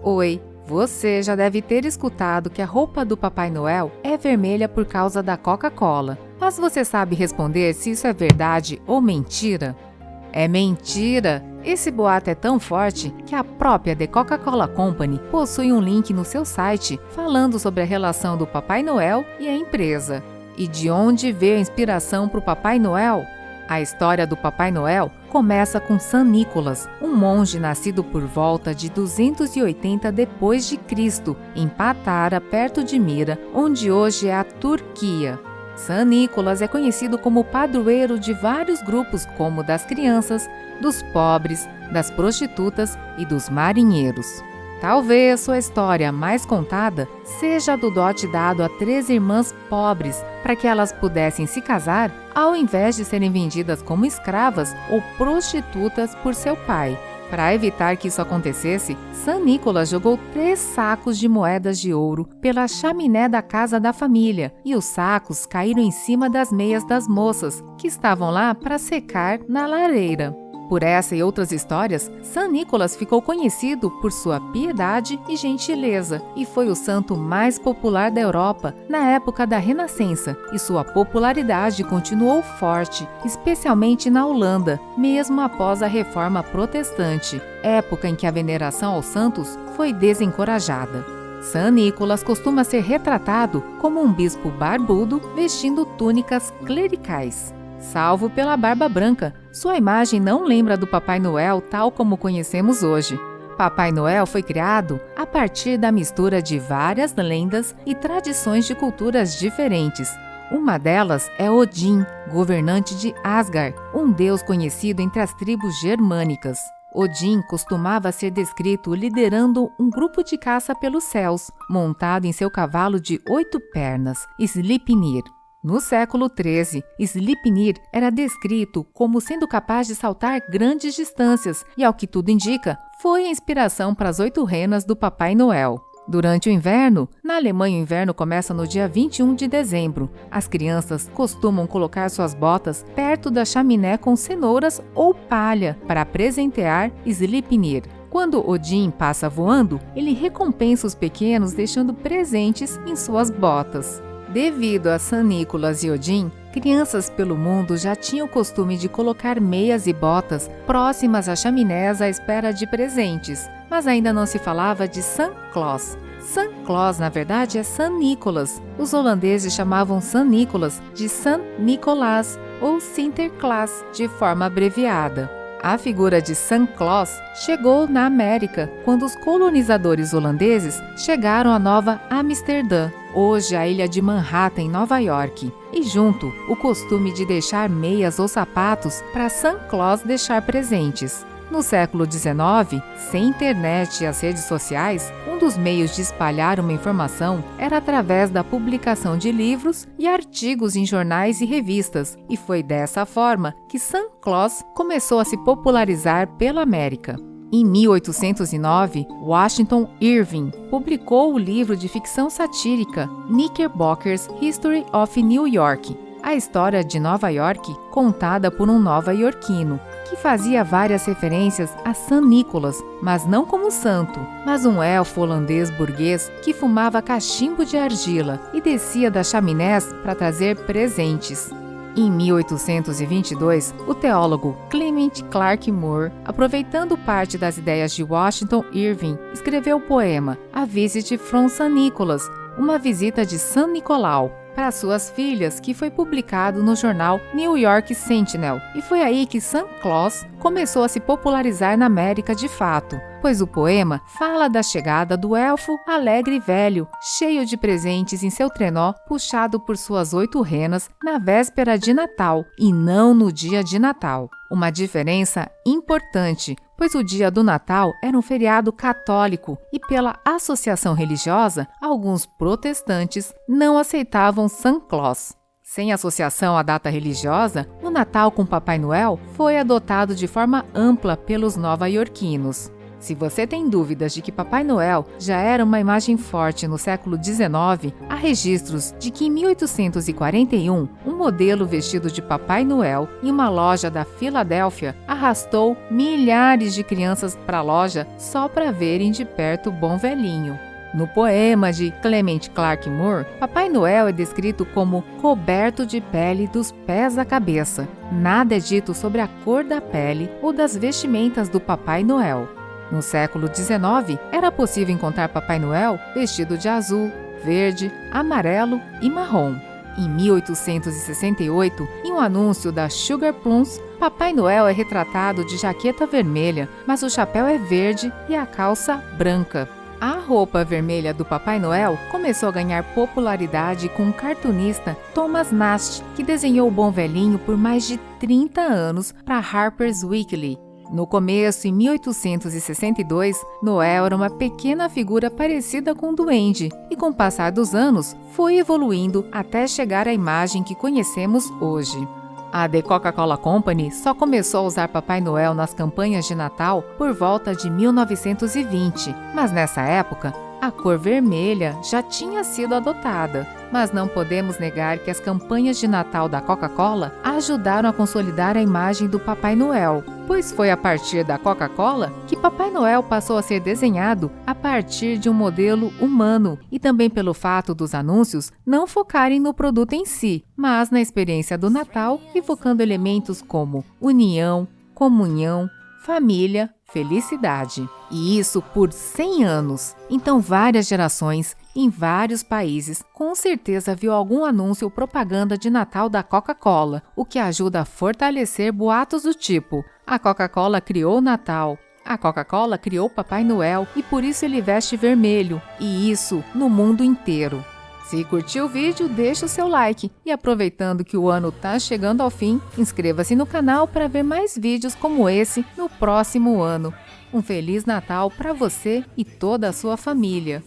Oi, você já deve ter escutado que a roupa do Papai Noel é vermelha por causa da Coca-Cola. Mas você sabe responder se isso é verdade ou mentira? É mentira! Esse boato é tão forte que a própria The Coca-Cola Company possui um link no seu site falando sobre a relação do Papai Noel e a empresa. E de onde veio a inspiração para o Papai Noel? A história do Papai Noel começa com São Nicolas, um monge nascido por volta de 280 d.C., em Patara, perto de Mira, onde hoje é a Turquia. São Nicolas é conhecido como padroeiro de vários grupos, como das crianças, dos pobres, das prostitutas e dos marinheiros. Talvez sua história mais contada seja a do dote dado a 3 irmãs pobres para que elas pudessem se casar ao invés de serem vendidas como escravas ou prostitutas por seu pai. Para evitar que isso acontecesse, São Nicolas jogou 3 sacos de moedas de ouro pela chaminé da casa da família e os sacos caíram em cima das meias das moças que estavam lá para secar na lareira. Por essa e outras histórias, São Nicolas ficou conhecido por sua piedade e gentileza e foi o santo mais popular da Europa na época da Renascença, e sua popularidade continuou forte, especialmente na Holanda, mesmo após a Reforma Protestante, época em que a veneração aos santos foi desencorajada. São Nicolas costuma ser retratado como um bispo barbudo vestindo túnicas clericais. Salvo pela barba branca, sua imagem não lembra do Papai Noel tal como conhecemos hoje. Papai Noel foi criado a partir da mistura de várias lendas e tradições de culturas diferentes. Uma delas é Odin, governante de Asgard, um deus conhecido entre as tribos germânicas. Odin costumava ser descrito liderando um grupo de caça pelos céus, montado em seu cavalo de 8 pernas, Sleipnir. No século XIII, Sleipnir era descrito como sendo capaz de saltar grandes distâncias e, ao que tudo indica, foi a inspiração para as 8 renas do Papai Noel. Durante o inverno, na Alemanha o inverno começa no dia 21 de dezembro. As crianças costumam colocar suas botas perto da chaminé com cenouras ou palha para presentear Sleipnir. Quando Odin passa voando, ele recompensa os pequenos deixando presentes em suas botas. Devido a São Nicolas e Odin, crianças pelo mundo já tinham o costume de colocar meias e botas próximas às chaminés à espera de presentes, mas ainda não se falava de São Claus. São Claus, na verdade, é São Nicolas. Os holandeses chamavam São Nicolas de São Nicolaas ou Sinterklaas, de forma abreviada. A figura de São Claus chegou na América quando os colonizadores holandeses chegaram a Nova Amsterdã, hoje a ilha de Manhattan, em Nova York, e junto o costume de deixar meias ou sapatos para São Claus deixar presentes. No século XIX, sem internet e as redes sociais, um dos meios de espalhar uma informação era através da publicação de livros e artigos em jornais e revistas, e foi dessa forma que São Claus começou a se popularizar pela América. Em 1809, Washington Irving publicou o livro de ficção satírica Knickerbocker's History of New York, a história de Nova York contada por um nova-iorquino, que fazia várias referências a São Nicolas, mas não como santo, mas um elfo holandês burguês que fumava cachimbo de argila e descia das chaminés para trazer presentes. Em 1822, o teólogo Clement Clarke Moore, aproveitando parte das ideias de Washington Irving, escreveu o poema A Visit from St. Nicholas, uma visita de São Nicolau, para suas filhas, que foi publicado no jornal New York Sentinel, e foi aí que São Claus começou a se popularizar na América de fato, pois o poema fala da chegada do elfo alegre e velho, cheio de presentes em seu trenó, puxado por suas 8 renas na véspera de Natal e não no dia de Natal. Uma diferença importante, pois o dia do Natal era um feriado católico e, pela associação religiosa, alguns protestantes não aceitavam São Claus. Sem associação à data religiosa, o Natal com Papai Noel foi adotado de forma ampla pelos nova-iorquinos. Se você tem dúvidas de que Papai Noel já era uma imagem forte no século XIX, há registros de que em 1841, um modelo vestido de Papai Noel em uma loja da Filadélfia arrastou milhares de crianças para a loja só para verem de perto o bom velhinho. No poema de Clement Clarke Moore, Papai Noel é descrito como coberto de pele dos pés à cabeça. Nada é dito sobre a cor da pele ou das vestimentas do Papai Noel. No século XIX, era possível encontrar Papai Noel vestido de azul, verde, amarelo e marrom. Em 1868, em um anúncio da Sugar Plums, Papai Noel é retratado de jaqueta vermelha, mas o chapéu é verde e a calça branca. A roupa vermelha do Papai Noel começou a ganhar popularidade com o cartunista Thomas Nast, que desenhou o Bom Velhinho por mais de 30 anos para Harper's Weekly. No começo, em 1862, Noel era uma pequena figura parecida com um duende e, com o passar dos anos, foi evoluindo até chegar à imagem que conhecemos hoje. A The Coca-Cola Company só começou a usar Papai Noel nas campanhas de Natal por volta de 1920, mas nessa época, a cor vermelha já tinha sido adotada. Mas não podemos negar que as campanhas de Natal da Coca-Cola ajudaram a consolidar a imagem do Papai Noel, pois foi a partir da Coca-Cola que Papai Noel passou a ser desenhado a partir de um modelo humano e também pelo fato dos anúncios não focarem no produto em si, mas na experiência do Natal, evocando elementos como união, comunhão, família, felicidade. E isso por 100 anos. Então várias gerações, em vários países, com certeza viu algum anúncio ou propaganda de Natal da Coca-Cola, o que ajuda a fortalecer boatos do tipo: a Coca-Cola criou o Natal, a Coca-Cola criou Papai Noel e por isso ele veste vermelho, e isso no mundo inteiro. Se curtiu o vídeo, deixa o seu like e aproveitando que o ano está chegando ao fim, inscreva-se no canal para ver mais vídeos como esse no próximo ano. Um Feliz Natal para você e toda a sua família!